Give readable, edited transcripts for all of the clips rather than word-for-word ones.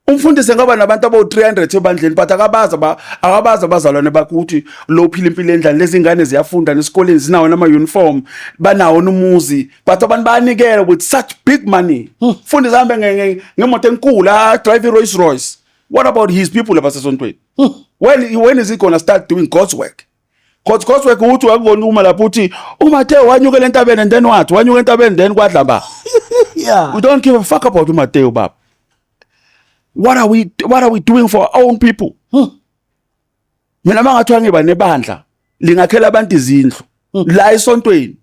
Umfundisi ngaba nabantu abo 300 ebandleni but akabaza abazalwane bakhe ukuthi lo phila impilo endlani lezi ingane ziyafunda nesikoleni zinawo nama uniform banawo numuzi but abantu bayanikela with such big money. Mfundisi hambe ngemoto enkulu drive Rolls Royce. What about his people abasesontweni? When is he going to start doing God's work? God's work uthi akubona uma lapho uthi uMatteo wanyukela entabeni and then what? Wanyuka entabeni then kwadla ba. Yeah. We don't give a fuck about uMatteo baba. What are we doing for our own people? Mina mangathiwa ngiba nebandla lingakhela abantu izindlu la esontweni.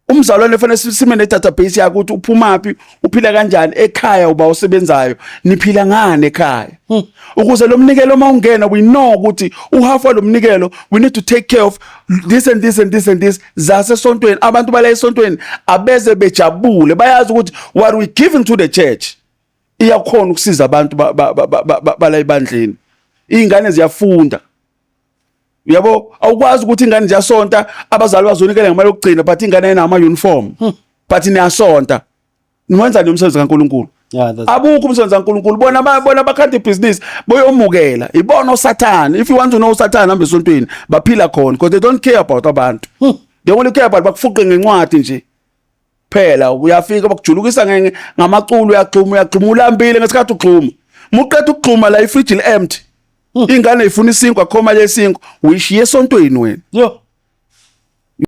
Umzalwane ufanele sime ne database yakho ukuthi uphumaphi uphila kanjani ekhaya uba usebenzayo niphila ngane ekhaya. Ukuze lo mnikelo mawungena we know ukuthi uhalfa lo mnikelo we need to take care of this and this and this and this zase esontweni abantu bala esontweni abeze bejabule bayazi ukuthi what we giving to the church iyakhona ukusiza abantu bala ibandleni. Izingane ziyafunda. Yabo awukwazi ukuthi ingane ziyasonta abazali bazonikela ngemali yokugcina but ingane ena ama uniform but niyasonta niwenza nomsebenzi kaNkuluNkulu. Abukho umsebenzi kaNkuluNkulu bona bakhanda business boyomukela ibona uSathane. If you want to know uSathane hambe esontweni baphila khona because they don't care about abantu. They only care about bakufuqe ngencwadi nje phela uyafika bakujulukisa ngamaculo uyagxuma ulambile ngesikhathi ugxuma muqeda ukugxuma la ifridge empty ingane ifuna isinkwa khoma lesinkwa uyishiye esontweni wena. Yo.